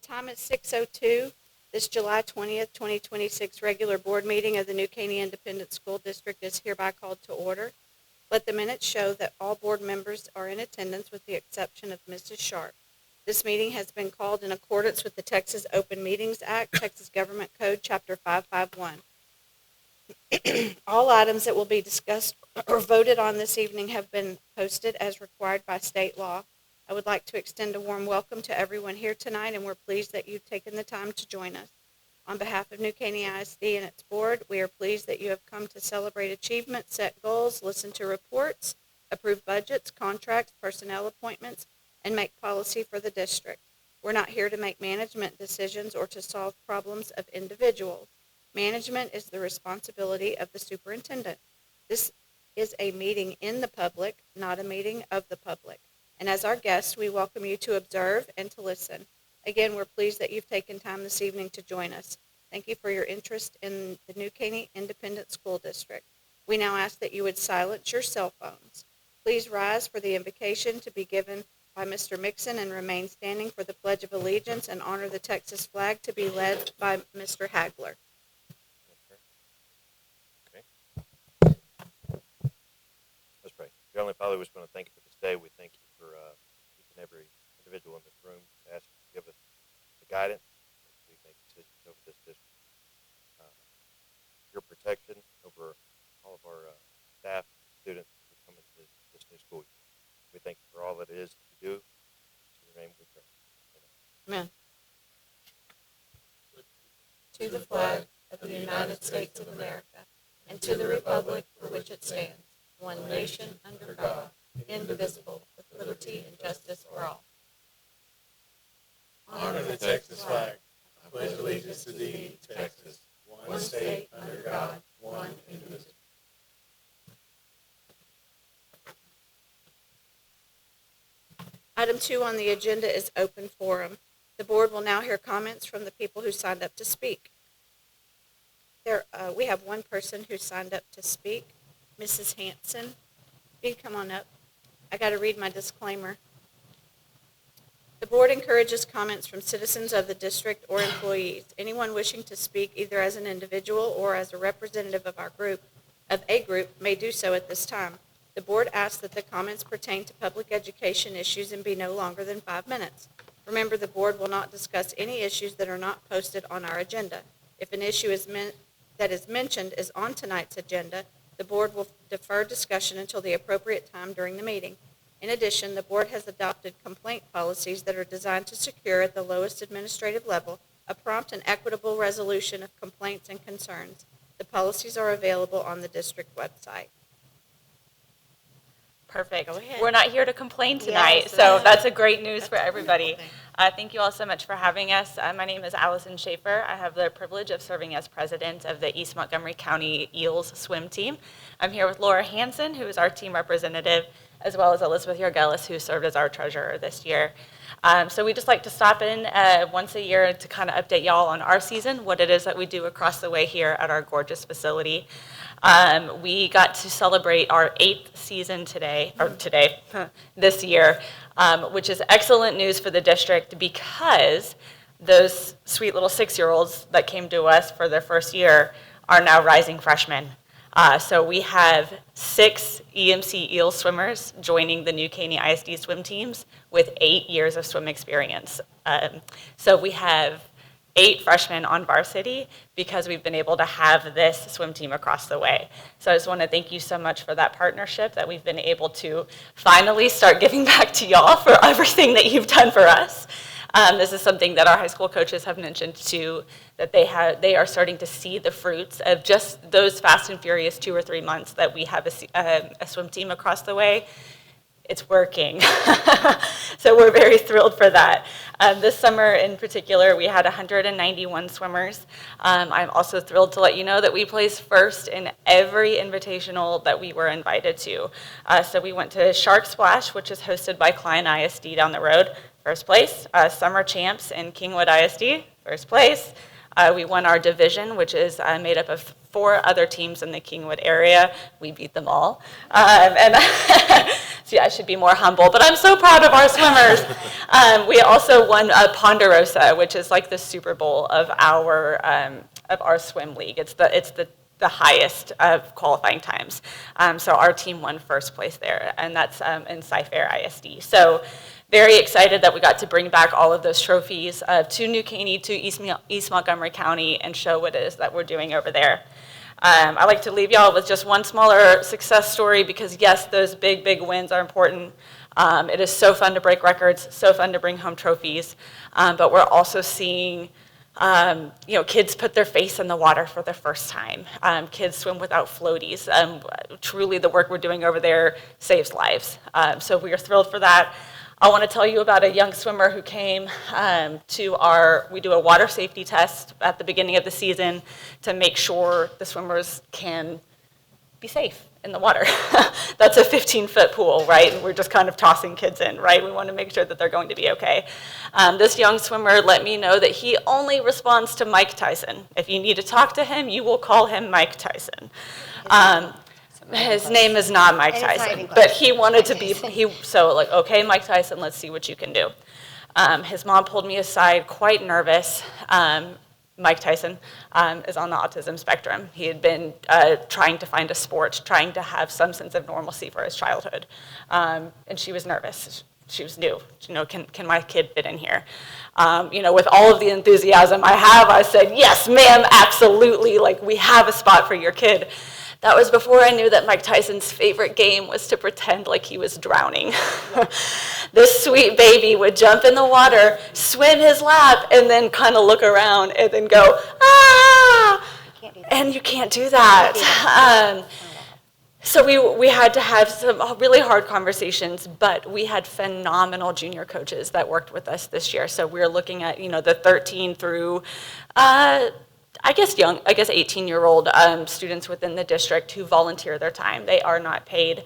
time is 6:02. This July 20th, 2026 regular board meeting of the New Caney Independent School District is hereby called to order. Let the minutes show that all board members are in attendance with the exception of Mrs. Sharp. This meeting has been called in accordance with the Texas Open Meetings Act, Texas Government Code, Chapter 551. All items that will be discussed or voted on this evening have been posted as required by state law. I would like to extend a warm welcome to everyone here tonight, and we're pleased that you've taken the time to join us. On behalf of New Caney ISD and its board, we are pleased that you have come to celebrate achievement, set goals, listen to reports, approve budgets, contracts, personnel appointments, and make policy for the district. We're not here to make management decisions or to solve problems of individuals. Management is the responsibility of the superintendent. This is a meeting in the public, not a meeting of the public. And as our guests, we welcome you to observe and to listen. Again, we're pleased that you've taken time this evening to join us. Thank you for your interest in the New Caney Independent School District. We now ask that you would silence your cell phones. Please rise for the invocation to be given by Mr. Mixon and remain standing for the Pledge of Allegiance and honor the Texas flag to be led by Mr. Hagler. Let's pray. Heavenly Father, we just want to thank you for this day. We thank you for each and every individual in this room. We ask you to give us the guidance as we make decisions over this district. Your protection over all of our staff, students who come into this new school year. We thank you for all that it is that you do. In your name we pray. Amen. To the flag of the United States of America and to the republic for which it stands, one nation under God, indivisible, with liberty and justice for all. Honor the Texas flag. I pledge allegiance to thee, Texas, one state under God, one indivisible. Item 2 on the agenda is open forum. The board will now hear comments from the people who signed up to speak. We have one person who signed up to speak, Mrs. Hanson. You can come on up. I got to read my disclaimer. The board encourages comments from citizens of the district or employees. Anyone wishing to speak either as an individual or as a representative of a group may do so at this time. The board asks that the comments pertain to public education issues and be no longer than 5 minutes. Remember, the board will not discuss any issues that are not posted on our agenda. If an issue that is mentioned is on tonight's agenda, the board will defer discussion until the appropriate time during the meeting. In addition, the board has adopted complaint policies that are designed to secure at the lowest administrative level a prompt and equitable resolution of complaints and concerns. The policies are available on the district website. Perfect. Go ahead. We're not here to complain tonight, Yes, so that's a great news for everybody. wonderful Thank you all so much for having us. My name is Allison Schaefer. I have the privilege of serving as president of the East Montgomery County Eels swim team. I'm here with Laura Hansen, who is our team representative, as well as Elizabeth Yorgelis, who served as our treasurer this year. So we just like to stop in once a year to kind of update y'all on our season, what it is that we do across the way here at our gorgeous facility. We got to celebrate our 8th season this year, which is excellent news for the district because those sweet little 6-year-olds that came to us for their first year are now rising freshmen. So we have 6 EMC Eel swimmers joining the New Caney ISD swim teams with 8 years of swim experience. So we have 8 freshmen on varsity because we've been able to have this swim team across the way. So I just want to thank you so much for that partnership that we've been able to finally start giving back to y'all for everything that you've done for us. This is something that our high school coaches have mentioned too, that they are starting to see the fruits of just those fast and furious 2 or 3 months that we have a swim team across the way. It's working. So we're very thrilled for that. This summer in particular, we had 191 swimmers. I'm also thrilled to let you know that we placed first in every invitational that we were invited to. So we went to Shark Splash, which is hosted by Caney ISD down the road, first place. Summer Champs in Kingwood ISD, first place. We won our division, which is made up of 4 other teams in the Kingwood area. We beat them all. And so yeah, I should be more humble, but I'm so proud of our swimmers. We also won Ponderosa, which is like the Super Bowl of our swim league. It's the highest of qualifying times. So our team won first place there, and that's in Caney ISD. So very excited that we got to bring back all of those trophies to New Caney, to East Montgomery County, and show what it is that we're doing over there. I like to leave y'all with just one smaller success story because, yes, those big wins are important. It is so fun to break records, so fun to bring home trophies, but we're also seeing kids put their face in the water for the first time. Kids swim without floaties. Truly, the work we're doing over there saves lives. So we are thrilled for that. I want to tell you about a young swimmer who came we do a water safety test at the beginning of the season to make sure the swimmers can be safe in the water. That's a 15-foot pool, right? And we're just kind of tossing kids in, right? We want to make sure that they're going to be okay. This young swimmer let me know that he only responds to Mike Tyson. If you need to talk to him, you will call him Mike Tyson. His name is not Mike Tyson, but he wanted to be, okay, Mike Tyson, let's see what you can do. His mom pulled me aside, quite nervous. Mike Tyson is on the autism spectrum. He had been trying to find a sport, trying to have some sense of normalcy for his childhood. And she was nervous. She was new. Can my kid fit in here? With all of the enthusiasm I have, I said, yes, ma'am, absolutely. Like, we have a spot for your kid. That was before I knew that Mike Tyson's favorite game was to pretend like he was drowning. This sweet baby would jump in the water, swim his lap, and then kind of look around and then go, ah! And you can't do that. So we had to have some really hard conversations, but we had phenomenal junior coaches that worked with us this year. So we're looking at, the 13 through 18-year-old students within the district who volunteer their time. They are not paid.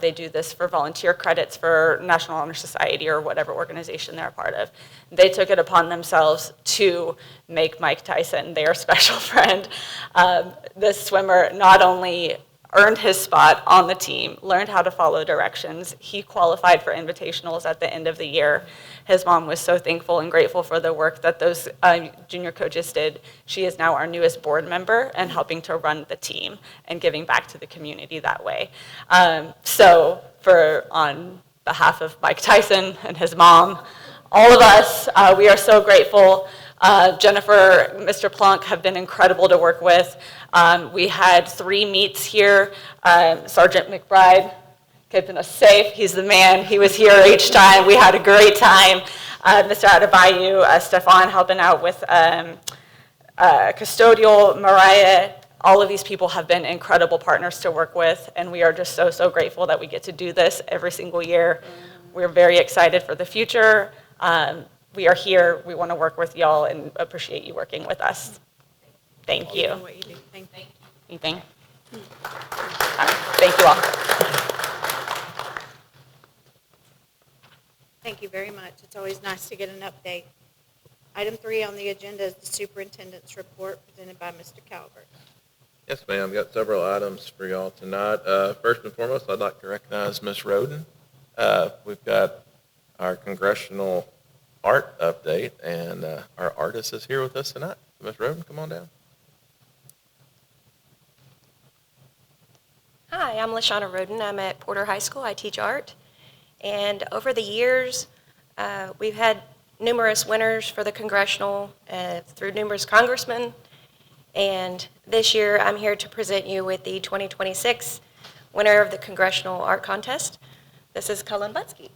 They do this for volunteer credits for National Honor Society or whatever organization they're a part of. They took it upon themselves to make Mike Tyson their special friend. This swimmer not only earned his spot on the team, learned how to follow directions. He qualified for invitationals at the end of the year. His mom was so thankful and grateful for the work that those junior coaches did. She is now our newest board member and helping to run the team and giving back to the community that way. On behalf of Mike Tyson and his mom, all of us, we are so grateful. Jennifer, Mr. Plunk have been incredible to work with. We had 3 meets here. Sergeant McBride keeping us safe. He's the man. He was here each time. We had a great time. Mr. Adebayo, Stefan helping out with custodial, Mariah. All of these people have been incredible partners to work with, and we are just so grateful that we get to do this every single year. We're very excited for the future. We are here. We want to work with y'all and appreciate you working with us. Thank you. What you do. Thank you. Anything? Thank you all. Thank you very much. It's always nice to get an update. Item 3 on the agenda is the superintendent's report presented by Mr. Calvert. Yes, ma'am. I've got several items for y'all tonight. First and foremost, I'd like to recognize Ms. Roden. We've got our congressional art update, and our artist is here with us tonight. Ms. Roden, come on down. Hi, I'm LaShawna Roden. I'm at Porter High School. I teach art. And over the years, we've had numerous winners for the congressional through numerous congressmen. And this year, I'm here to present you with the 2026 winner of the Congressional Art Contest. This is Cullen Butsky.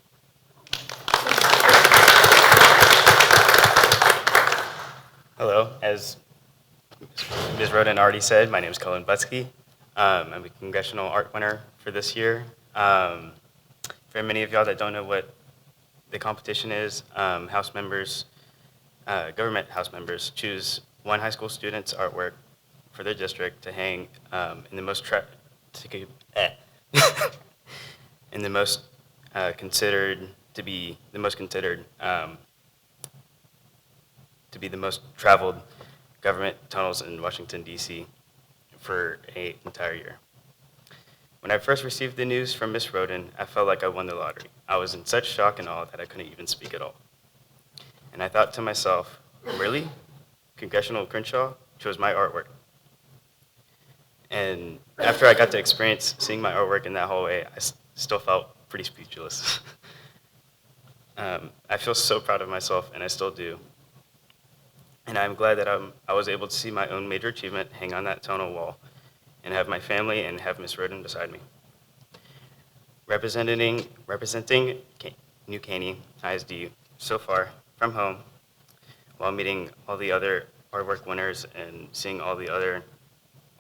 Hello. As Ms. Roden already said, my name is Cullen Butsky. I'm a congressional art winner for this year. For many of y'all that don't know what the competition is, government House members choose one high school student's artwork for their district to hang in the most considered to be the most traveled government tunnels in Washington, D.C. for an entire year. When I first received the news from Miss Roden, I felt like I won the lottery. I was in such shock and awe that I couldn't even speak at all. And I thought to myself, really? Congressional Crenshaw chose my artwork. And after I got to experience seeing my artwork in that hallway, I still felt pretty speechless. I feel so proud of myself, and I still do. And I'm glad that I was able to see my own major achievement hang on that tunnel wall and have my family and have Miss Roden beside me. Representing New Caney ISD so far from home, while meeting all the other artwork winners and seeing all the other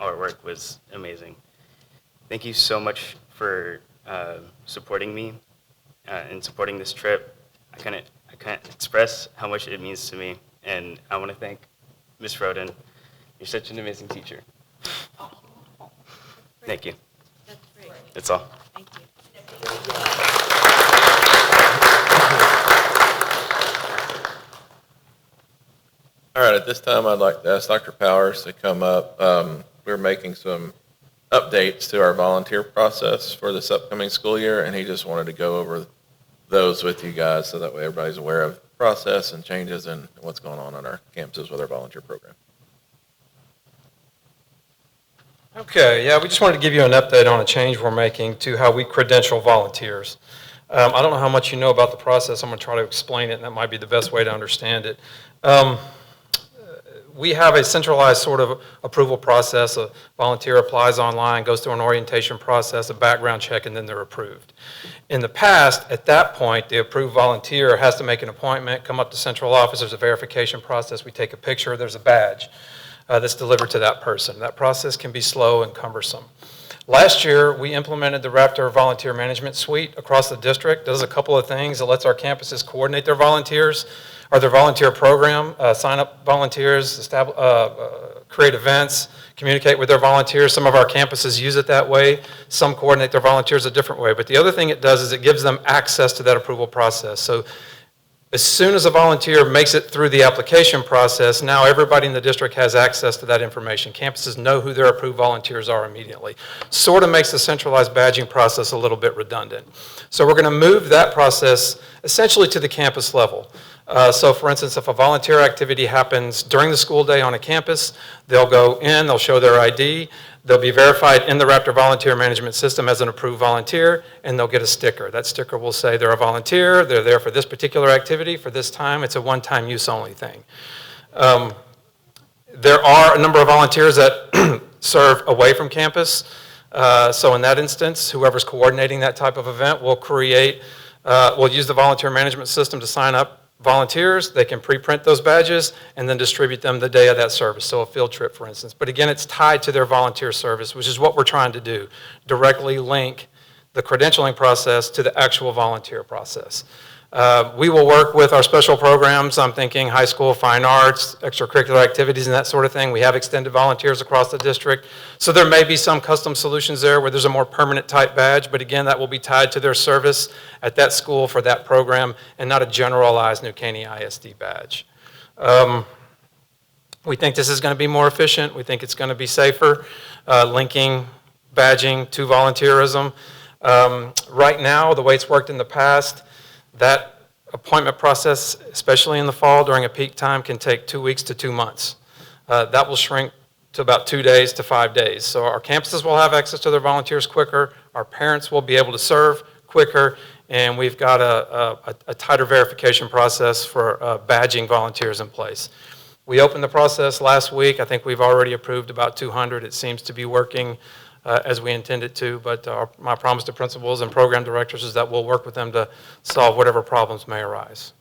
artwork was amazing. Thank you so much for supporting me and supporting this trip. I can't express how much it means to me, and I want to thank Miss Roden. You're such an amazing teacher. Thank you. That's great. That's all. Thank you. All right, at this time, I'd like to ask Dr. Powers to come up. We're making some updates to our volunteer process for this upcoming school year, and he just wanted to go over those with you guys so that way everybody's aware of the process and changes and what's going on our campuses with our volunteer program. Okay, yeah, we just wanted to give you an update on a change we're making to how we credential volunteers. I don't know how much you know about the process. I'm going to try to explain it, and that might be the best way to understand it. We have a centralized sort of approval process. A volunteer applies online, goes through an orientation process, a background check, and then they're approved. In the past, at that point, the approved volunteer has to make an appointment, come up to central office. There's a verification process. We take a picture. There's a badge that's delivered to that person. That process can be slow and cumbersome. Last year, we implemented the Raptor Volunteer Management Suite across the district. It does a couple of things. It lets our campuses coordinate their volunteers, or their volunteer program, sign up volunteers, create events, communicate with their volunteers. Some of our campuses use it that way. Some coordinate their volunteers a different way. But the other thing it does is it gives them access to that approval process. So as soon as a volunteer makes it through the application process, now everybody in the district has access to that information. Campuses know who their approved volunteers are immediately. Sort of makes the centralized badging process a little bit redundant. So we're going to move that process essentially to the campus level. So for instance, if a volunteer activity happens during the school day on a campus, they'll go in, they'll show their ID, they'll be verified in the Raptor Volunteer Management System as an approved volunteer, and they'll get a sticker. That sticker will say they're a volunteer, they're there for this particular activity, for this time. It's a one-time use only thing. There are a number of volunteers that serve away from campus. So in that instance, whoever's coordinating that type of event will use the volunteer management system to sign up volunteers. They can pre-print those badges and then distribute them the day of that service, so a field trip, for instance. But again, it's tied to their volunteer service, which is what we're trying to do, directly link the credentialing process to the actual volunteer process. We will work with our special programs. I'm thinking high school, fine arts, extracurricular activities, and that sort of thing. We have extended volunteers across the district. So there may be some custom solutions there where there's a more permanent type badge, but again, that will be tied to their service at that school for that program and not a generalized New Caney ISD badge. We think this is going to be more efficient. We think it's going to be safer, linking badging to volunteerism. Right now, the way it's worked in the past, that appointment process, especially in the fall during a peak time, can take 2 weeks to 2 months. That will shrink to about 2 days to 5 days. So our campuses will have access to their volunteers quicker, our parents will be able to serve quicker, and we've got a tighter verification process for badging volunteers in place. We opened the process last week. I think we've already approved about 200. It seems to be working as we intended to, but my promise to principals and program directors is that we'll work with them to solve whatever problems may arise.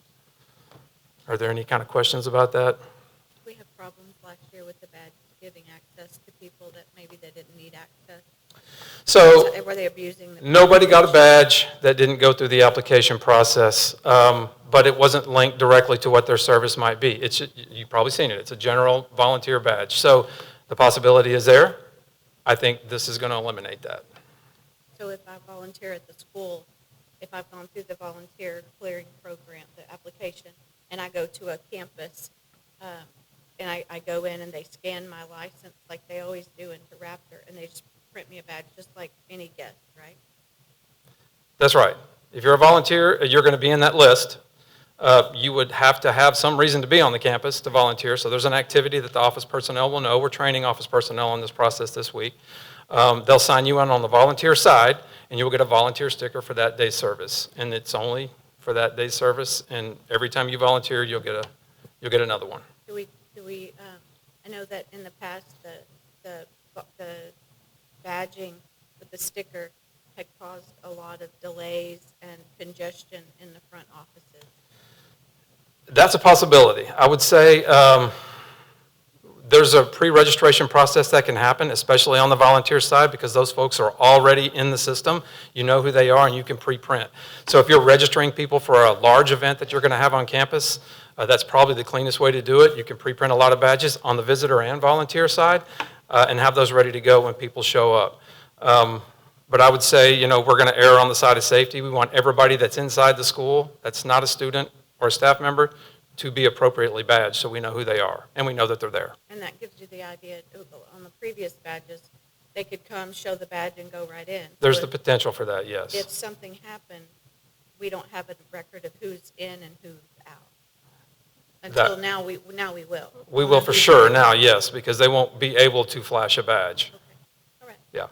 Are there any kind of questions about that? We have problems last year with the badge giving access to people that maybe they didn't need access. So Were they abusing the nobody got a badge that didn't go through the application process, but it wasn't linked directly to what their service might be. You've probably seen it. It's a general volunteer badge. So the possibility is there. I think this is going to eliminate that. So if I volunteer at the school, if I've gone through the volunteer clearing program, the application, and I go to a campus, and I go in and they scan my license like they always do into Raptor, and they just print me a badge just like any guest, right? That's right. If you're a volunteer, you're going to be in that list. You would have to have some reason to be on the campus to volunteer, so there's an activity that the office personnel will know. We're training office personnel on this process this week. They'll sign you in on the volunteer side, and you'll get a volunteer sticker for that day's service. And it's only for that day's service, and every time you volunteer, you'll get another one. Do we, I know that in the past, the badging with the sticker had caused a lot of delays and congestion in the front offices. That's a possibility. I would say there's a pre-registration process that can happen, especially on the volunteer side, because those folks are already in the system. You know who they are, and you can pre-print. So if you're registering people for a large event that you're going to have on campus, that's probably the cleanest way to do it. You can pre-print a lot of badges on the visitor and volunteer side and have those ready to go when people show up. But I would say, we're going to err on the side of safety. We want everybody that's inside the school, that's not a student or a staff member, to be appropriately badged so we know who they are and we know that they're there. And that gives you the idea, on the previous badges, they could come, show the badge, and go right in. There's So the potential for that, yes. if something happened, we don't have a record of who's in and who's out. Until now we will. We will for sure now, yes, because they won't be able to flash a badge. Okay, all right. Yeah.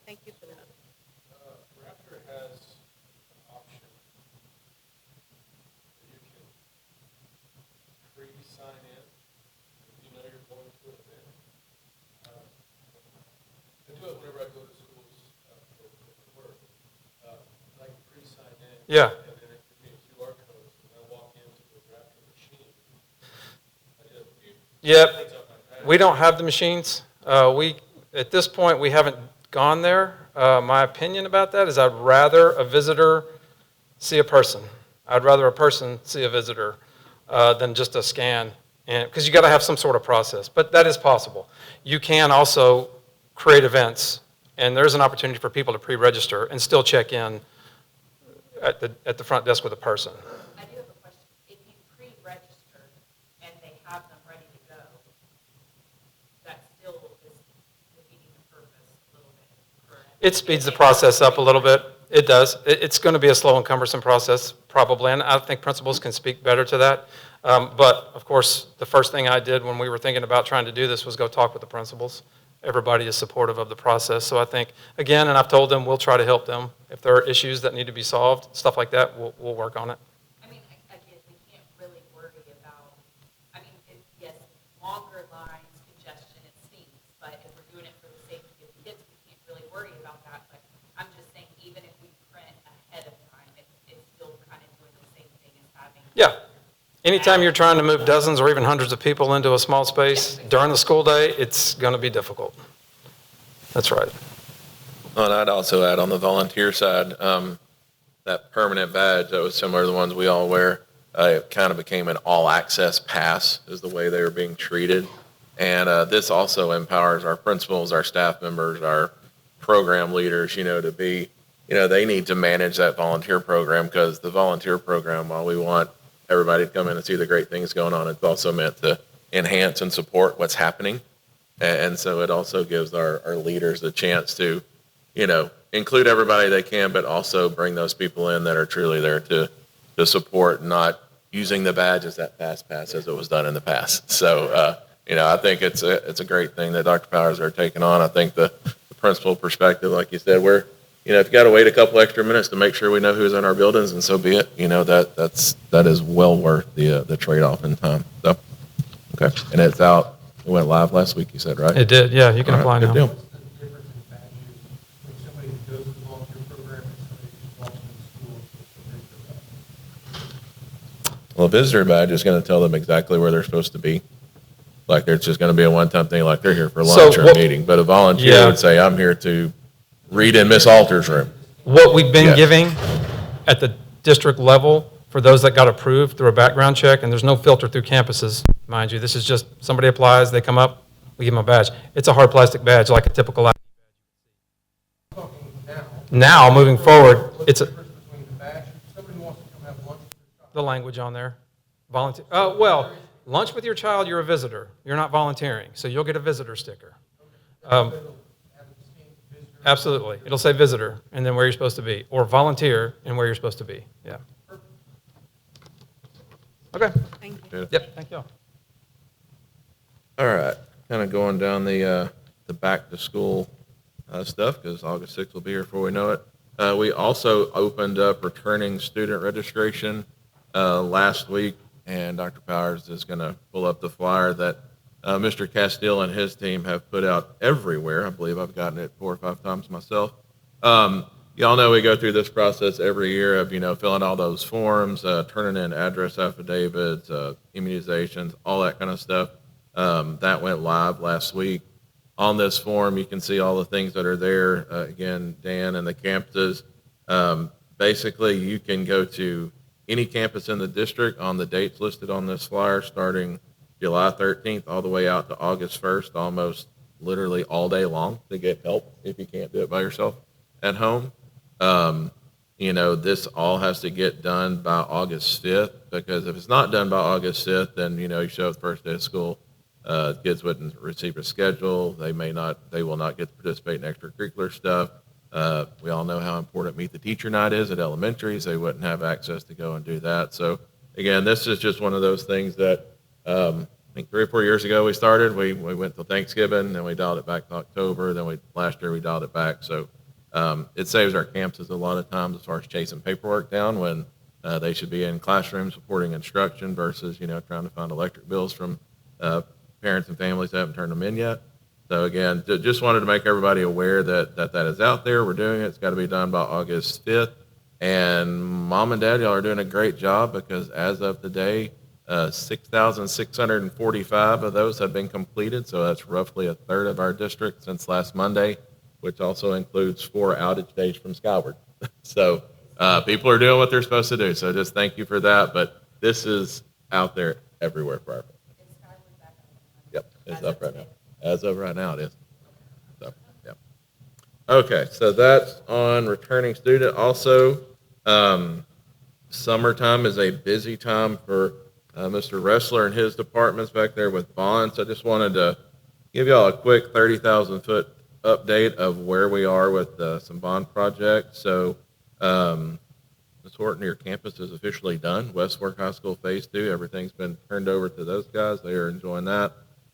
Thank you for that. Raptor has an option that you can pre-sign in if you know you're going to an event. I do it whenever I go to schools for work. I can pre-sign in. Yeah. And then it gives me a QR code, and I walk into the Raptor machine. I just Yep. We don't have the machines. At this point, we haven't gone there. My opinion about that is I'd rather a visitor see a person. I'd rather a person see a visitor than just a scan, because you got to have some sort of process. But that is possible. You can also create events, and there's an opportunity for people to pre-register and still check in at the front desk with a person. I do have a question. If you pre-register and they have them ready to go, that still is defeating the purpose a little bit, correct? It speeds the process up a little bit. It does. It's going to be a slow and cumbersome process, probably, and I think principals can speak better to that. But, of course, the first thing I did when we were thinking about trying to do this was go talk with the principals. Everybody is supportive of the process. So I think, again, and I've told them, we'll try to help them. If there are issues that need to be solved, stuff like that, we'll work on it. I mean, again, we can't really worry about, yes, longer lines, congestion, it stinks, but if we're doing it for the safety of the kids, we can't really worry about that. But I'm just saying, even if we print ahead of time, it's still kind of doing the same thing as having. Yeah. Anytime you're trying to move dozens or even hundreds of people into a small space during the school day, it's going to be difficult. That's right. And I'd also add on the volunteer side, that permanent badge that was similar to the ones we all wear, it kind of became an all-access pass is the way they were being treated. And this also empowers our principals, our staff members, our program leaders, to be, they need to manage that volunteer program, because the volunteer program, while we want everybody to come in and see the great things going on, it's also meant to enhance and support what's happening. And so it also gives our leaders a chance to, include everybody they can, but also bring those people in that are truly there to support, not using the badge as that fast pass as it was done in the past. So, I think it's a great thing that Dr. Powers are taking on. I think the principal perspective, like you said, we're, if you got to wait a couple extra minutes to make sure we know who's in our buildings, and so be it. That is well worth the trade-off in time. So, okay, and it's out. It went live last week. You said, right? It did. Yeah, you can apply Good now. deal. What's the difference in badges when somebody goes to the volunteer program and somebody just walks into the school? Well, a visitor badge is going to tell them exactly where they're supposed to be. Like, there's just going to be a one-time thing, like they're here for lunch or a meeting. But a volunteer would say, I'm here to read in Miss Alter's room. What we've been giving at the district level for those that got approved through a background check, and there's no filter through campuses, mind you. This is just somebody applies, they come up, we give them a badge. It's a hard plastic badge like a typical ID badge. Now, moving forward, it's the language on there. Volunteer. Well, Lunch with your child, you're a visitor. You're not volunteering, so you'll get a visitor sticker. It'll have a distinct visitor. Absolutely. It'll say visitor and then where you're supposed to be, or volunteer and where you're supposed to be. Yeah. Okay. Thank you. Yep. Thank you. All right, kind of going down the back to school stuff, because August 6th will be here before we know it. We also opened up returning student registration last week, and Dr. Powers is going to pull up the flyer that Mr. Castile and his team have put out everywhere. I believe I've gotten it 4 or 5 times myself. Y'all know we go through this process every year of, filling all those forms, turning in address affidavits, immunizations, all that kind of stuff. That went live last week. On this form, you can see all the things that are there. Again, Dan and the campuses. Basically, you can go to any campus in the district on the dates listed on this flyer, starting July 13th all the way out to August 1st, almost literally all day long, to get help if you can't do it by yourself at home. This all has to get done by August 5th, because if it's not done by August 5th, then, you show up the first day of school. Kids wouldn't receive a schedule. They will not get to participate in extracurricular stuff. We all know how important Meet the Teacher Night is at elementaries. They wouldn't have access to go and do that. So again, this is just one of those things that I think 3 or 4 years ago we started. We went till Thanksgiving, then we dialed it back to October. Then last year we dialed it back. So it saves our campuses a lot of times as far as chasing paperwork down when they should be in classrooms supporting instruction versus trying to find electric bills from parents and families that haven't turned them in yet. So again, just wanted to make everybody aware that is out there. We're doing it. It's got to be done by August 5th. And Mom and Dad, y'all are doing a great job, because as of today, 6,645 of those have been completed. So that's roughly a third of our district since last Monday, which also includes 4 outage days from Skyward. So people are doing what they're supposed to do. So just thank you for that. But this is out there everywhere for our family. Yep, it's up right now. As of right now, it is. So, yeah. Okay, so that's on returning student. Also, summertime is a busy time for Mr. Wrestler and his departments back there with bonds. I just wanted to give y'all a quick 30,000-foot update of where we are with some bond projects. So, Ms. Horton, your campus is officially done. West Fork High School Phase 2, everything's been turned over to those guys. They are enjoying that.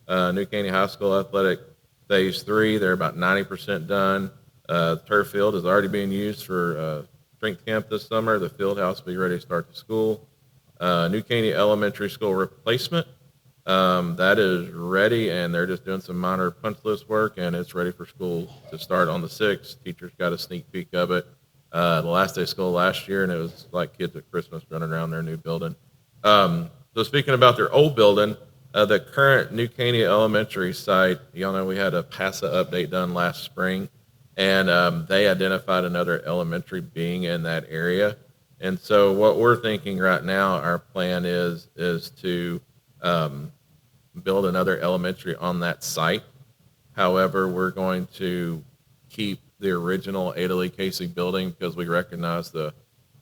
New Caney High School Athletic Phase 3, they're about 90% done. Turf field is already being used for strength camp this summer. The field house will be ready to start the school. New Caney Elementary School replacement, that is ready, and they're just doing some minor punch list work, and it's ready for school to start on the 6th. Teachers got a sneak peek of it the last day of school last year, and it was like kids at Christmas running around their new building. So speaking about their old building, the current New Caney Elementary site, y'all know we had a PASA update done last spring, and they identified another elementary being in that area. And so what we're thinking right now, our plan is to build another elementary on that site. However, we're going to keep the original Ada Lee Casey building, because we recognize the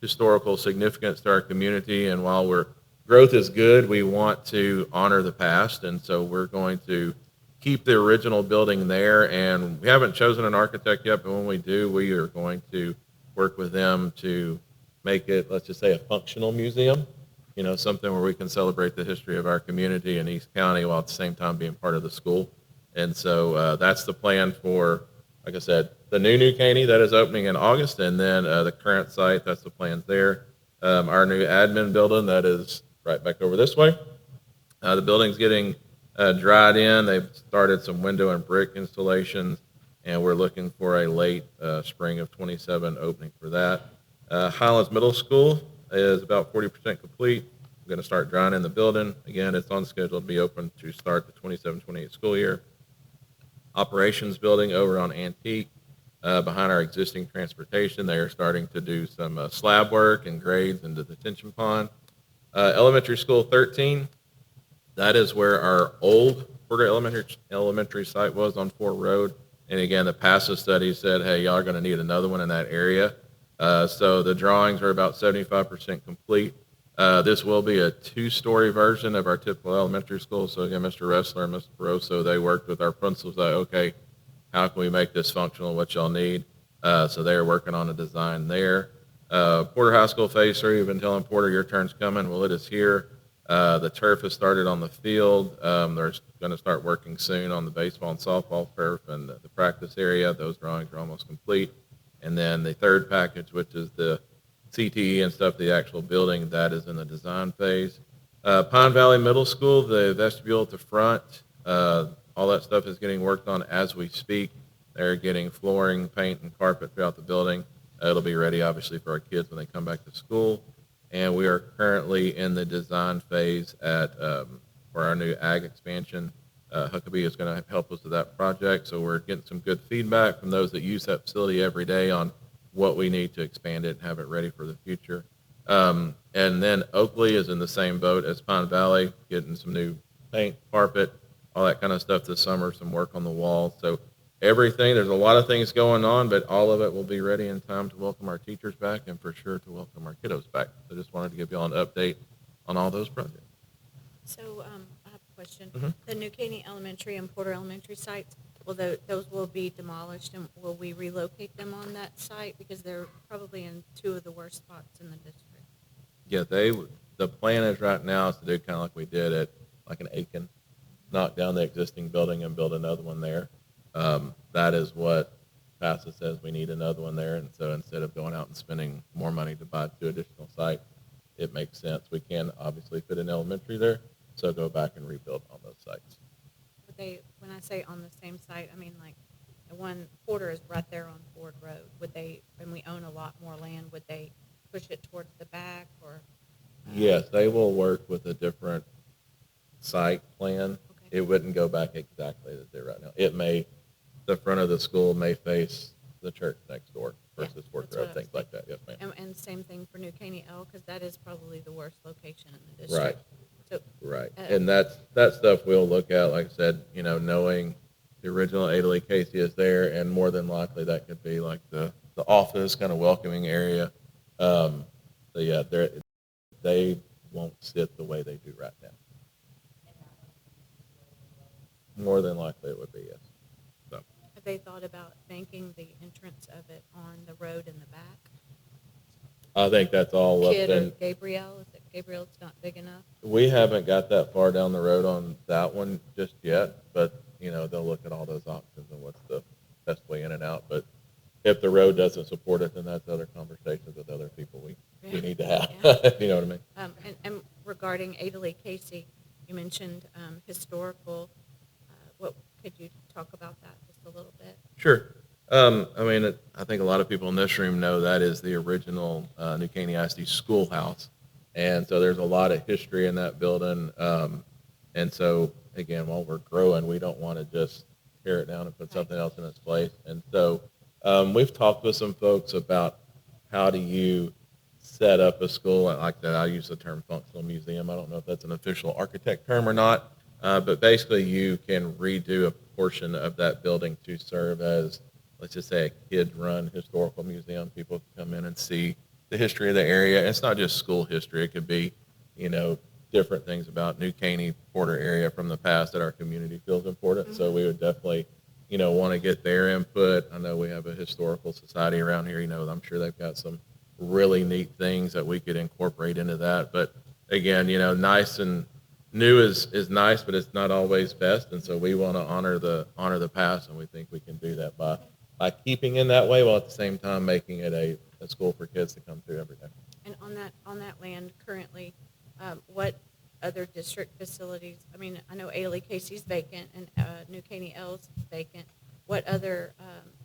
historical significance to our community, and while growth is good, we want to honor the past, and so we're going to keep the original building there. And we haven't chosen an architect yet, but when we do, we are going to work with them to make it, let's just say, a functional museum, something where we can celebrate the history of our community in East County while at the same time being part of the school. And so that's the plan for, like I said, the New Caney that is opening in August, and then the current site, that's the plans there. Our new admin building that is right back over this way. The building's getting dried in. They've started some window and brick installations, and we're looking for a late spring of 27 opening for that. Highlands Middle School is about 40% complete. We're going to start drying in the building. Again, it's on schedule to be open to start the 27-28 school year. Operations building over on Antique, behind our existing transportation. They are starting to do some slab work and grades into the detention pond. Elementary School 13, that is where our old Porter Elementary site was on Fort Road. And again, the PASA study said, hey, y'all are going to need another one in that area. So the drawings are about 75% complete. This will be a two-story version of our typical elementary school. So again, Mr. Ressler and Mr. Barroso, they worked with our principals, like, okay, how can we make this functional, what y'all need? So they're working on a design there. Porter High School Phase 3, we've been telling Porter, your turn's coming. Well, it is here. The turf has started on the field. They're going to start working soon on the baseball and softball turf and the practice area. Those drawings are almost complete. And then the third package, which is the CTE and stuff, the actual building, that is in the design phase. Pine Valley Middle School, the vestibule at the front, all that stuff is getting worked on as we speak. They're getting flooring, paint, and carpet throughout the building. It'll be ready, obviously, for our kids when they come back to school. And we are currently in the design phase for our new ag expansion. Huckabee is going to help us with that project, so we're getting some good feedback from those that use that facility every day on what we need to expand it and have it ready for the future. And then Oakley is in the same boat as Pine Valley, getting some new paint, carpet, all that kind of stuff this summer, some work on the wall. So everything, there's a lot of things going on, but all of it will be ready in time to welcome our teachers back and for sure to welcome our kiddos back. So just wanted to give you all an update on all those projects. So I have a question. Mhm. The New Caney Elementary and Porter Elementary sites, those will be demolished, and will we relocate them on that site? Because they're probably in two of the worst spots in the district. Yeah, the plan is right now is to do kind of like we did at like an Aiken, knock down the existing building and build another one there. That is what PASA says, we need another one there. And so instead of going out and spending more money to buy two additional sites, it makes sense. We can obviously fit an elementary there, so go back and rebuild on those sites. Would they, when I say on the same site, I mean like the one Porter is right there on Ford Road. Would they, and we own a lot more land, would they push it towards the back or? Yes, they will work with a different site plan. Okay. It wouldn't go back exactly as they're right now. It may, the front of the school may face the church next door versus Ford that's Road, what I was things like that. Yes, ma'am. And same thing for New Caney L, because that is probably the worst location in the district. Right. So, Right. Uh, And that stuff we'll look at, like I said, knowing the original Ada Lee Casey is there, and more than likely that could be like the office kind of welcoming area. So yeah, they won't sit the way they do right now. More than likely it would be, yes. So, have they thought about making the entrance of it on the road in the back? I think that's all up Kid or in, Gabriel, is it Gabriel's not big enough? we haven't got that far down the road on that one just yet, but, they'll look at all those options and what's the best way in and out. But if the road doesn't support it, then that's other conversations with other people we need to have. Yeah. You know what I mean? And regarding Ada Lee Casey, you mentioned historical. What could you talk about that just a little bit? Sure. I think a lot of people in this room know that is the original New Caney ISD schoolhouse. And so there's a lot of history in that building. And so, again, while we're growing, we don't want to just tear it down and put something else in its place. And so we've talked with some folks about how do you set up a school like that. I use the term functional museum. I don't know if that's an official architect term or not. But basically, you can redo a portion of that building to serve as, let's just say, a kid-run historical museum. People can come in and see the history of the area. It's not just school history. It could be, different things about New Caney, Porter area from the past that our community feels important. Mm-hmm. So we would definitely, want to get their input. I know we have a historical society around here. I'm sure they've got some really neat things that we could incorporate into that. But again, nice and new is nice, but it's not always best, and so we want to honor the past, and we think we can do that by keeping in that way, while at the same time making it a school for kids to come through every day. And on that land currently, what other district facilities? I mean, I know Ada Lee Casey's vacant and New Caney L's vacant. What other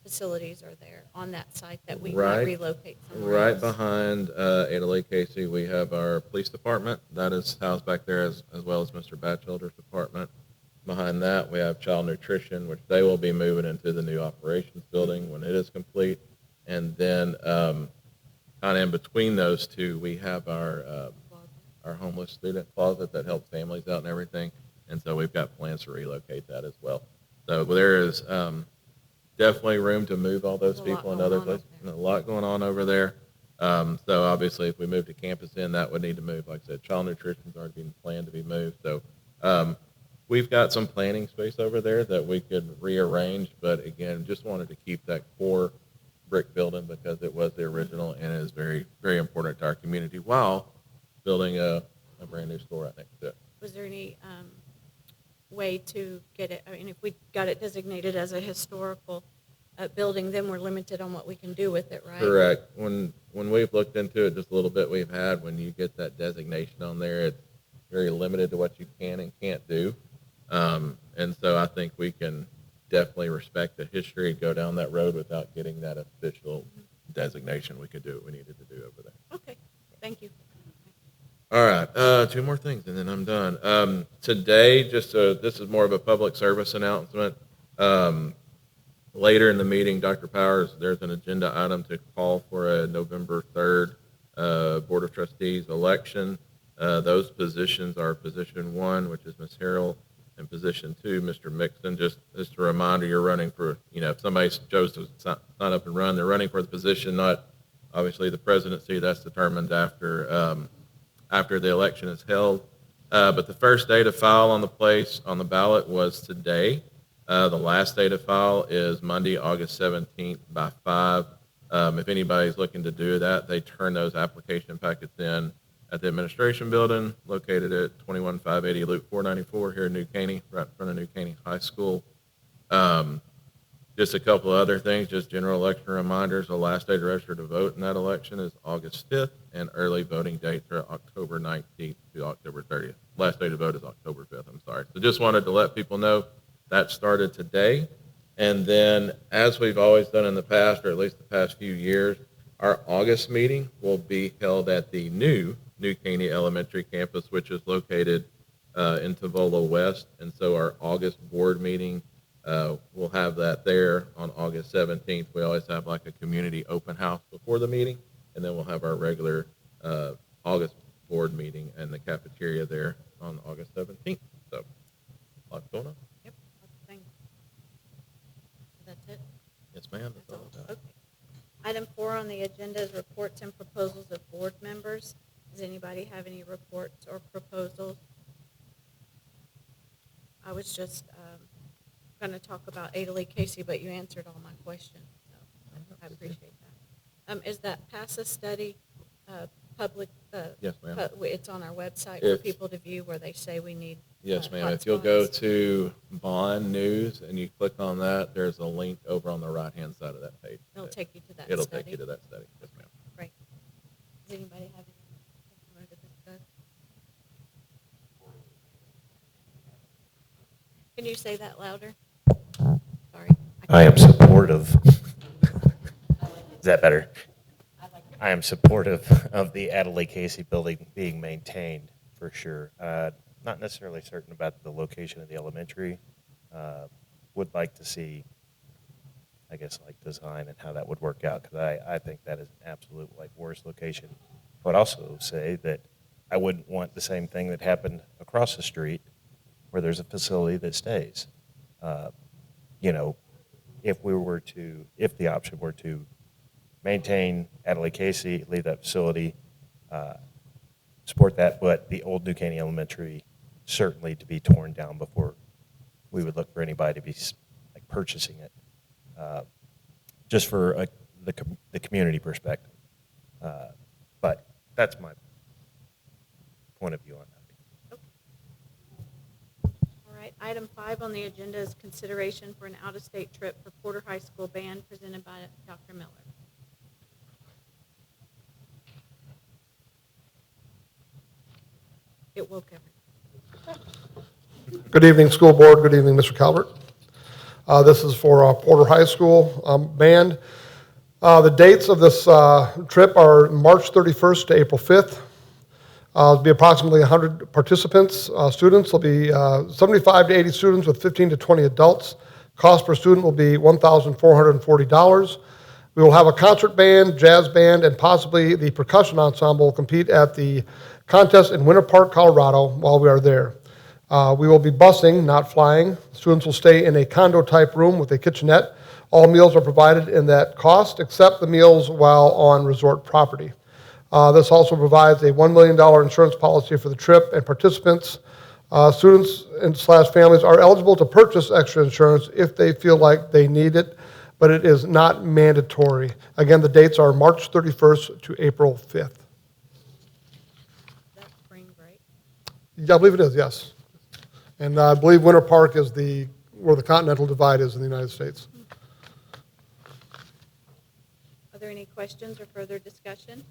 facilities are there on that site that we might relocate somewhere Right else? behind Ada Lee Casey, we have our police department. That is housed back there as well as Mr. Batchelder's department. Behind that, we have child nutrition, which they will be moving into the new operations building when it is complete. And then kind of in between those two, we have our homeless student closet that helps families out and everything. And so we've got plans to relocate that as well. So there is definitely room to move all those people in other places. A lot going on over there. So obviously, if we move the campus in, that would need to move. Like I said, child nutrition is already being planned to be moved. So we've got some planning space over there that we could rearrange. But again, just wanted to keep that core brick building because it was the original and is very, very important to our community while building a brand new store right next to it. Was there any way to get it, I mean, if we got it designated as a historical building, then we're limited on what we can do with it, right? Correct. When we've looked into it just a little bit, we've had, when you get that designation on there, it's very limited to what you can and can't do. And so I think we can definitely respect the history and go down that road without getting that official designation. We could do what we needed to do over there. Okay, thank you. All right, two more things and then I'm done. Today, this is more of a public service announcement. Later in the meeting, Dr. Powers, there's an agenda item to call for a November 3rd Board of Trustees election. Those positions are position 1, which is Ms. Harrell, and position 2, Mr. Mixon. Just a reminder, you're running for, if somebody chose to sign up and run, they're running for the position, not obviously the presidency. That's determined after the election is held. But the first day to file on the ballot was today. The last day to file is Monday, August 17th by 5. If anybody's looking to do that, they turn those application packets in at the administration building located at 21580 Loop 494 here in New Caney, right in front of New Caney High School. Just a couple of other things, just general election reminders. The last day to register to vote in that election is August 5th, and early voting dates are October 19th to October 30th. Last day to vote is October 5th, I'm sorry. So just wanted to let people know that started today. And then, as we've always done in the past, or at least the past few years, our August meeting will be held at the New Caney Elementary campus, which is located in Tavola West. And so our August board meeting, we'll have that there on August 17th. We always have like a community open house before the meeting, and then we'll have our regular August board meeting in the cafeteria there on August 17th. So, lots going on. Yep, thanks. That's it? Yes, ma'am. That's all I've got. Okay. Item 4 on the agenda is reports and proposals of board members. Does anybody have any reports or proposals? I was just going to talk about Ada Lee Casey, but you answered all my questions, so I appreciate that. Is that PASA study public? Yes, ma'am. It's on our website for If- people to view where they say we need. Yes, ma'am. hot If you'll go spots. to Bond News and you click on that, there's a link over on the right-hand side of that page. It'll take you to that It'll study. take you to that study. Yes, ma'am. Great. Does anybody have anything they wanted to discuss? Can you say that louder? Sorry. I am supportive. Is that better? I am supportive of the Adelaide Casey building being maintained for sure. Not necessarily certain about the location of the elementary. Would like to see, I guess, like design and how that would work out, because I think that is an absolute worst location. I would also say that I wouldn't want the same thing that happened across the street where there's a facility that stays. If the option were to maintain Adelaide Casey, leave that facility, support that, but the old New Caney Elementary certainly to be torn down before we would look for anybody to be purchasing it, just for the community perspective. But that's my point of view on that. All right. Item 5 on the agenda is consideration for an out-of-state trip for Porter High School band presented by Dr. Miller. It woke everyone. Good evening, school board. Good evening, Mr. Calvert. This is for Porter High School band. The dates of this trip are March 31st to April 5th. There'll be approximately 100 participants, students. There'll be 75 to 80 students with 15 to 20 adults. Cost per student will be $1,440. We will have a concert band, jazz band, and possibly the percussion ensemble compete at the contest in Winter Park, Colorado while we are there. We will be busing, not flying. Students will stay in a condo-type room with a kitchenette, All meals are provided in that cost, except the meals while on resort property. This also provides a $1 million insurance policy for the trip, and participants, students and slash families are eligible to purchase extra insurance if they feel like they need it, but it is not mandatory. Again, the dates are March 31st to April 5th. That's spring break. Yeah, I believe it is, yes. And I believe Winter Park is where the Continental Divide is in the United States. Are there any questions or further discussion?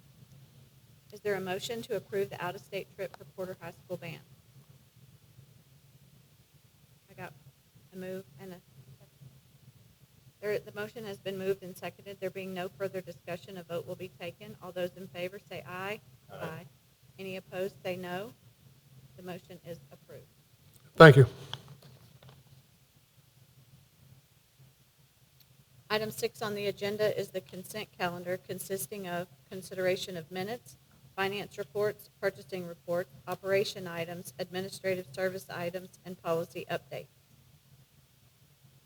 Is there a motion to approve the out-of-state trip for Porter High School band? I got a move and a second. The motion has been moved and seconded. There being no further discussion, a vote will be taken. All those in favor say aye. Aye. Any opposed say no. The motion is approved. Thank you. Item 6 on the agenda is the consent calendar consisting of consideration of minutes, finance reports, purchasing reports, operation items, administrative service items, and policy updates.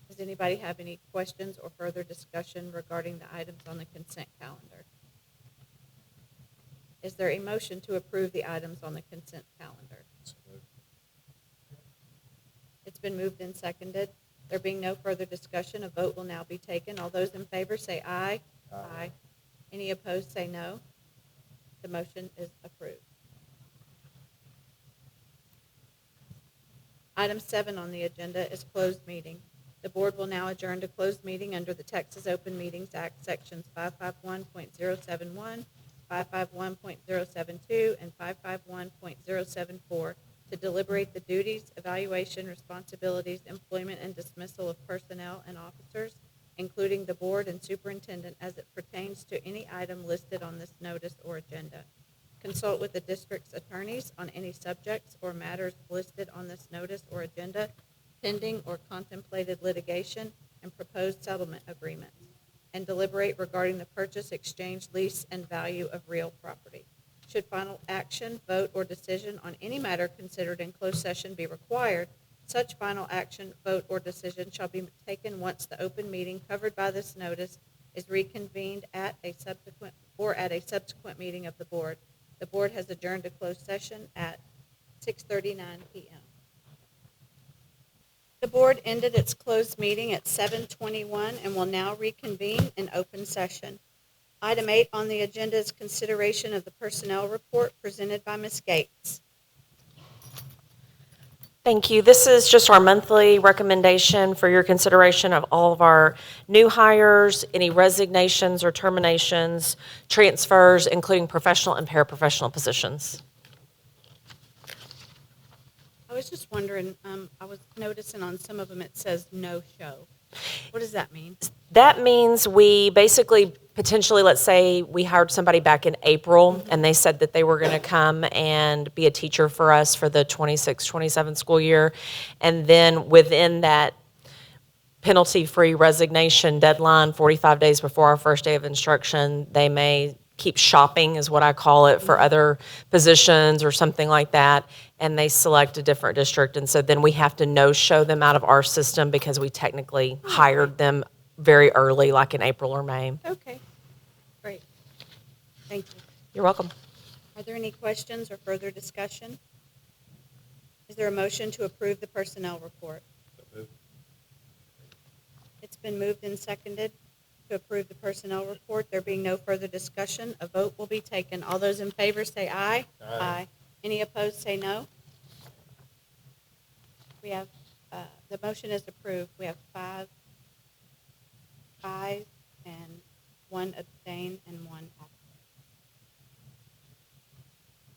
Does anybody have any questions or further discussion regarding the items on the consent calendar? Is there a motion to approve the items on the consent calendar? It's been moved and seconded. There being no further discussion, a vote will now be taken. All those in favor say aye. Aye. Any opposed say no. The motion is approved. Item 7 on the agenda is closed meeting. The board will now adjourn to closed meeting under the Texas Open Meetings Act, Sections 551.071, 551.072, and 551.074 to deliberate the duties, evaluation, responsibilities, employment, and dismissal of personnel and officers, including the board and superintendent as it pertains to any item listed on this notice or agenda. Consult with the district's attorneys on any subjects or matters listed on this notice or agenda, pending or contemplated litigation and proposed settlement agreements, and deliberate regarding the purchase, exchange, lease, and value of real property. Should final action, vote, or decision on any matter considered in closed session be required, such final action, vote, or decision shall be taken once the open meeting covered by this notice is reconvened at a subsequent meeting of the board. The board has adjourned to closed session at 6:39 p.m. The board ended its closed meeting at 7:21 and will now reconvene in open session. Item 8 on the agenda is consideration of the personnel report presented by Ms. Gates. Thank you. This is just our monthly recommendation for your consideration of all of our new hires, any resignations or terminations, transfers, including professional and paraprofessional positions. I was just wondering, I was noticing on some of them it says no show. What does that mean? That means we basically, potentially, let's say we hired somebody back in April and they said that they were going to come and be a teacher for us for the 26-27 school year. And then within that penalty-free resignation deadline, 45 days before our first day of instruction, they may keep shopping, is what I call it, for other positions or something like that, and they select a different district. And so then we have to no-show them out of our system because we technically hired them very early, like in April or May. Okay, great. Thank you. You're welcome. Are there any questions or further discussion? Is there a motion to approve the personnel report? It's been moved and seconded to approve the personnel report. There being no further discussion, a vote will be taken. All those in favor say aye. Aye. Any opposed say no. We have, the motion is approved. We have 5 ayes and 1 abstain and 1 absent.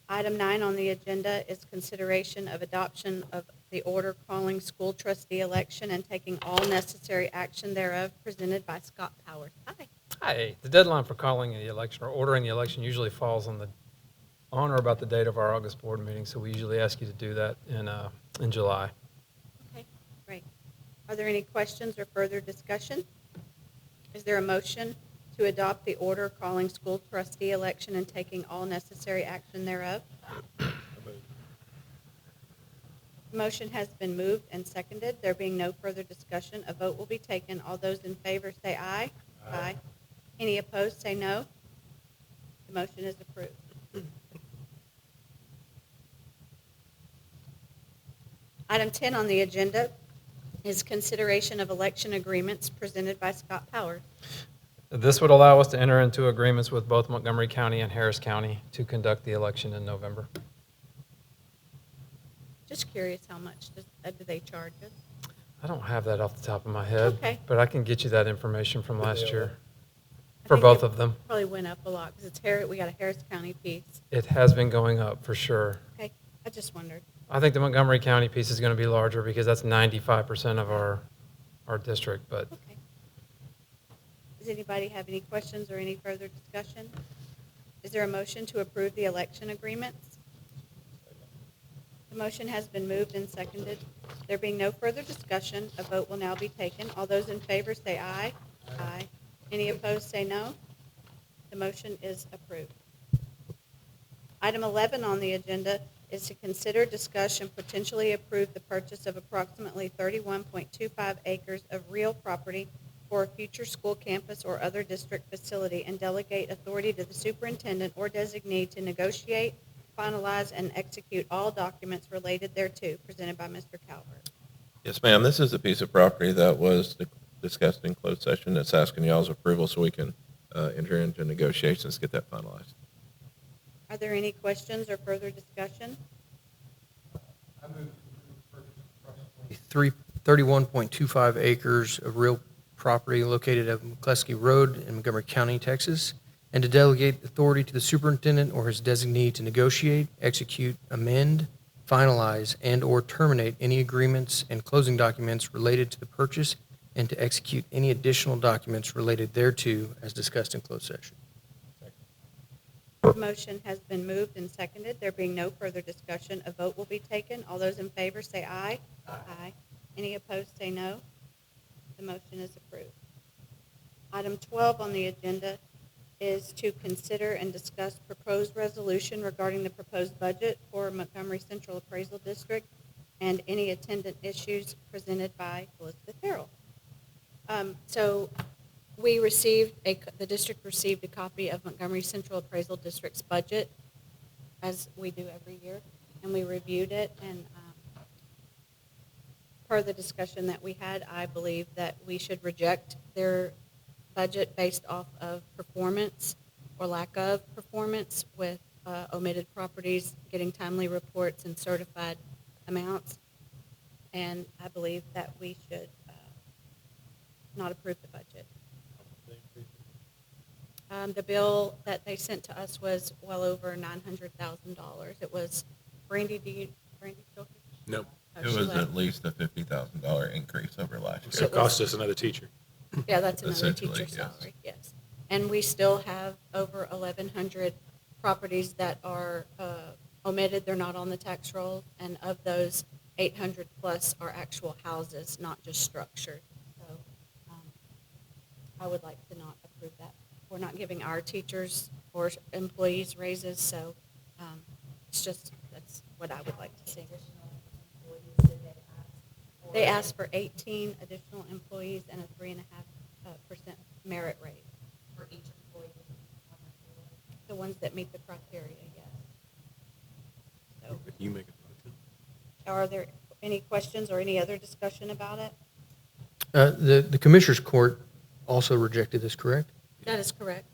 Item 9 on the agenda is consideration of adoption of the order calling school trustee election and taking all necessary action thereof, presented by Scott Powers. Hi. Hi. The deadline for calling the election or ordering the election usually falls on or about the date of our August board meeting, so we usually ask you to do that in July. Okay, great. Are there any questions or further discussion? Is there a motion to adopt the order calling school trustee election and taking all necessary action thereof? The motion has been moved and seconded. There being no further discussion, a vote will be taken. All those in favor say aye. Aye. Any opposed, say no. The motion is approved. Item 10 on the agenda is consideration of election agreements presented by Scott Powers. This would allow us to enter into agreements with both Montgomery County and Harris County to conduct the election in November. Just curious, how much do they charge us? I don't have that off the top of my head. Okay. But I can get you that information from last year I for think both it of them. Probably went up a lot because we got a Harris County piece. It has been going up for sure. Okay, I just wondered. I think the Montgomery County piece is going to be larger because that's 95% of our district, but Okay. Does anybody have any questions or any further discussion? Is there a motion to approve the election agreements? The motion has been moved and seconded. There being no further discussion, a vote will now be taken. All those in favor say aye. Aye. Any opposed, say no. The motion is approved. Item 11 on the agenda is to consider, discuss, and potentially approve the purchase of approximately 31.25 acres of real property for a future school campus or other district facility, and delegate authority to the superintendent or designee to negotiate, finalize, and execute all documents related thereto, presented by Mr. Calvert. Yes, ma'am. This is a piece of property that was discussed in closed session. It's asking y'all's approval so we can enter into negotiations, get that finalized. Are there any questions or further discussion? I move to approve the purchase of approximately 31.25 acres of real property located at McCleskey Road in Montgomery County, Texas, and to delegate authority to the superintendent or his designee to negotiate, execute, amend, finalize, and/or terminate any agreements and closing documents related to the purchase, and to execute any additional documents related thereto as discussed in closed session. The motion has been moved and seconded. There being no further discussion, a vote will be taken. All those in favor say aye. Aye. Any opposed, say no. The motion is approved. Item 12 on the agenda is to consider and discuss proposed resolution regarding the proposed budget for Montgomery Central Appraisal District and any attendant issues presented by Elizabeth Harrell. So we received, the district received a copy of Montgomery Central Appraisal District's budget, as we do every year, and we reviewed it, and per the discussion that we had, I believe that we should reject their budget based off of performance or lack of performance, with omitted properties getting timely reports and certified amounts. And I believe that we should not approve the budget. The bill that they sent to us was well over $900,000. It was, Brandy still here? Nope. Oh, It she was left. at least a $50,000 increase over last So year. it cost us another teacher. Yeah, that's another Essentially, teacher's yes. salary, yes. And we still have over 1,100 properties that are omitted, they're not on the tax roll, and of those, 800 plus are actual houses, not just structures. So I would like to not approve that. We're not giving our teachers or employees raises, so it's just, that's what I would like to see. They asked for 18 additional employees and a 3.5% merit raise. For each employee. The ones that meet the criteria, yes. So, You make it. are there any questions or any other discussion about it? The Commissioners Court also rejected this, correct? That is correct.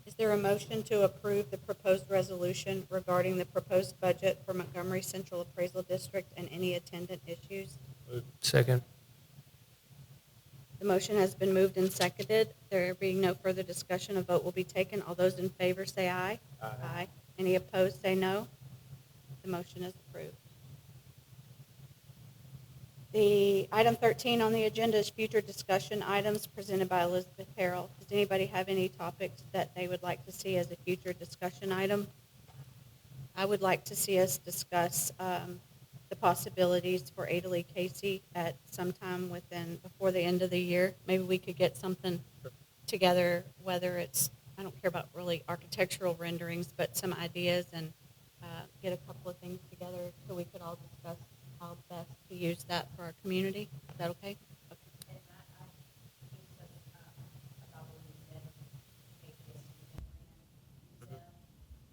Is there a motion to approve the proposed resolution regarding the proposed budget for Montgomery Central Appraisal District and any attendant issues? Second. The motion has been moved and seconded. There being no further discussion, a vote will be taken. All those in favor say aye. Aye. Any opposed, say no. The motion is approved. The item 13 on the agenda is future discussion items presented by Elizabeth Harrell. Does anybody have any topics that they would like to see as a future discussion item? I would like to see us discuss the possibilities for Ada Lee Casey at some time before the end of the year. Maybe we could get something together, whether it's, I don't care about really architectural renderings, but some ideas and get a couple of things together so we could all discuss how best to use that for our community. Is that okay? And that, I think that's, about what you said, maybe a student plan. So,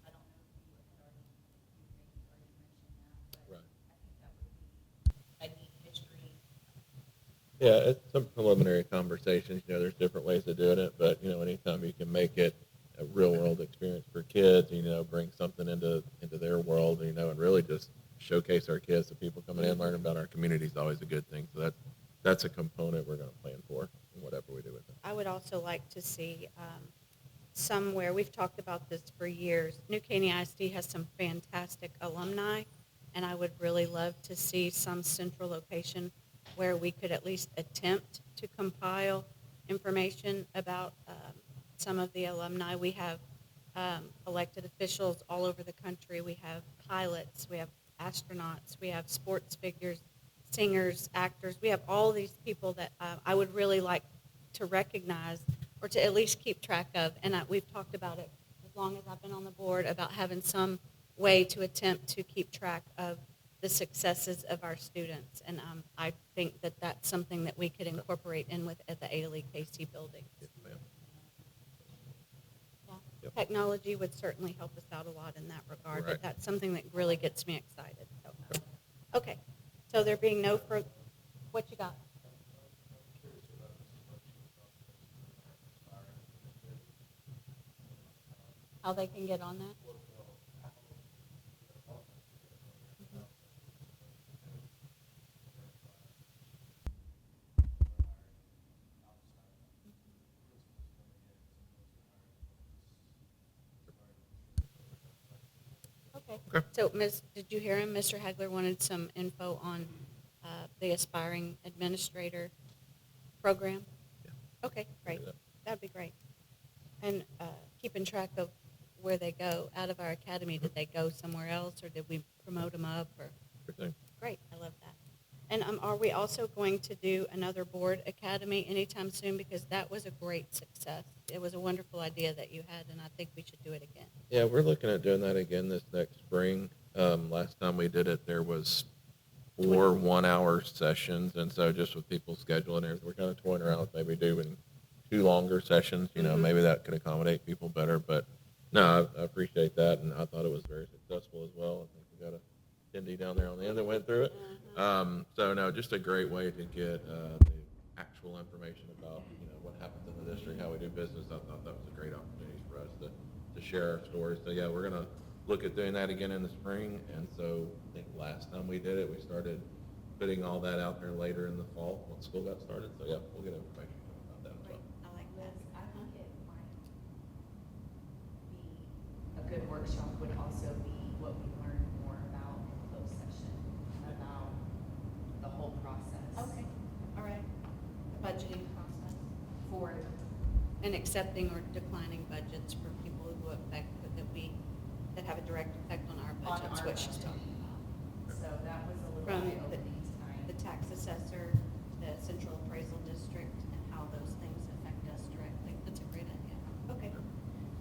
I don't know if you had already, you maybe already mentioned that, but Right. I think that would be a neat history. Yeah, it's some preliminary conversations, there's different ways of doing it, but, anytime you can make it a real-world experience for kids, bring something into their world, and really just showcase our kids, the people coming in, learning about our community is always a good thing. So that's a component we're going to plan for in whatever we do with it. I would also like to see somewhere, we've talked about this for years, New Caney ISD has some fantastic alumni, and I would really love to see some central location where we could at least attempt to compile information about some of the alumni. We have elected officials all over the country. We have pilots, we have astronauts, we have sports figures, singers, actors. We have all these people that I would really like to recognize or to at least keep track of. And we've talked about it as long as I've been on the board about having some way to attempt to keep track of the successes of our students. And I think that that's something that we could incorporate in with at the Ailey Casey building. Yes, ma'am. Yeah. Yep. Technology would certainly help us out a lot in that regard, Right. but that's something that really gets me excited. So, okay, so there being no further, what you got? How they can get on that? Okay. So, did you hear him? Mr. Hagler wanted some info on the aspiring administrator program? Yeah. Okay, great. do that. That'd be great. And keeping track of where they go out of our academy. Did they go somewhere else, or did we promote them up? Or Everything. great, I love that. And are we also going to do another board academy anytime soon? Because that was a great success. It was a wonderful idea that you had, and I think we should do it again. Yeah, we're looking at doing that again this next spring. Last time we did it, there was 4 one-hour sessions, and so just with people's schedule and everything, we're kind of toying around with maybe doing 2 longer sessions. Maybe that could accommodate people better. But no, I appreciate that, and I thought it was very successful as well. I think we got a attendee down there on the end that went through it. So no, just a great way to get the actual information about what happens in the district, how we do business. I thought that was a great opportunity for us to share our stories. So yeah, we're gonna look at doing that again in the spring. And so I think last time we did it, we started putting all that out there later in the fall once school got started. So yeah, we'll get information about that as well. I like Liz, that. I think it might be a good workshop would also be what we learn more about in closed session, about the whole process. Okay, all right. The budgeting process. For, And accepting or declining budgets for people who affect, that have a direct effect on our on budgets, our what she's budget. talking about. So that was a little From eye-opening tonight. the tax assessor, the central appraisal district, and how those things affect us directly. That's a great idea. Okay.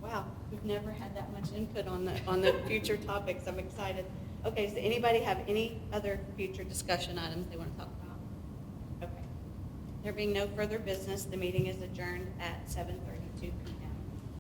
Wow, we've never had that much input on the future topics. I'm excited. Okay, does anybody have any other future discussion items they want to talk about? Okay. There being no further business, the meeting is adjourned at 7:32 p.m.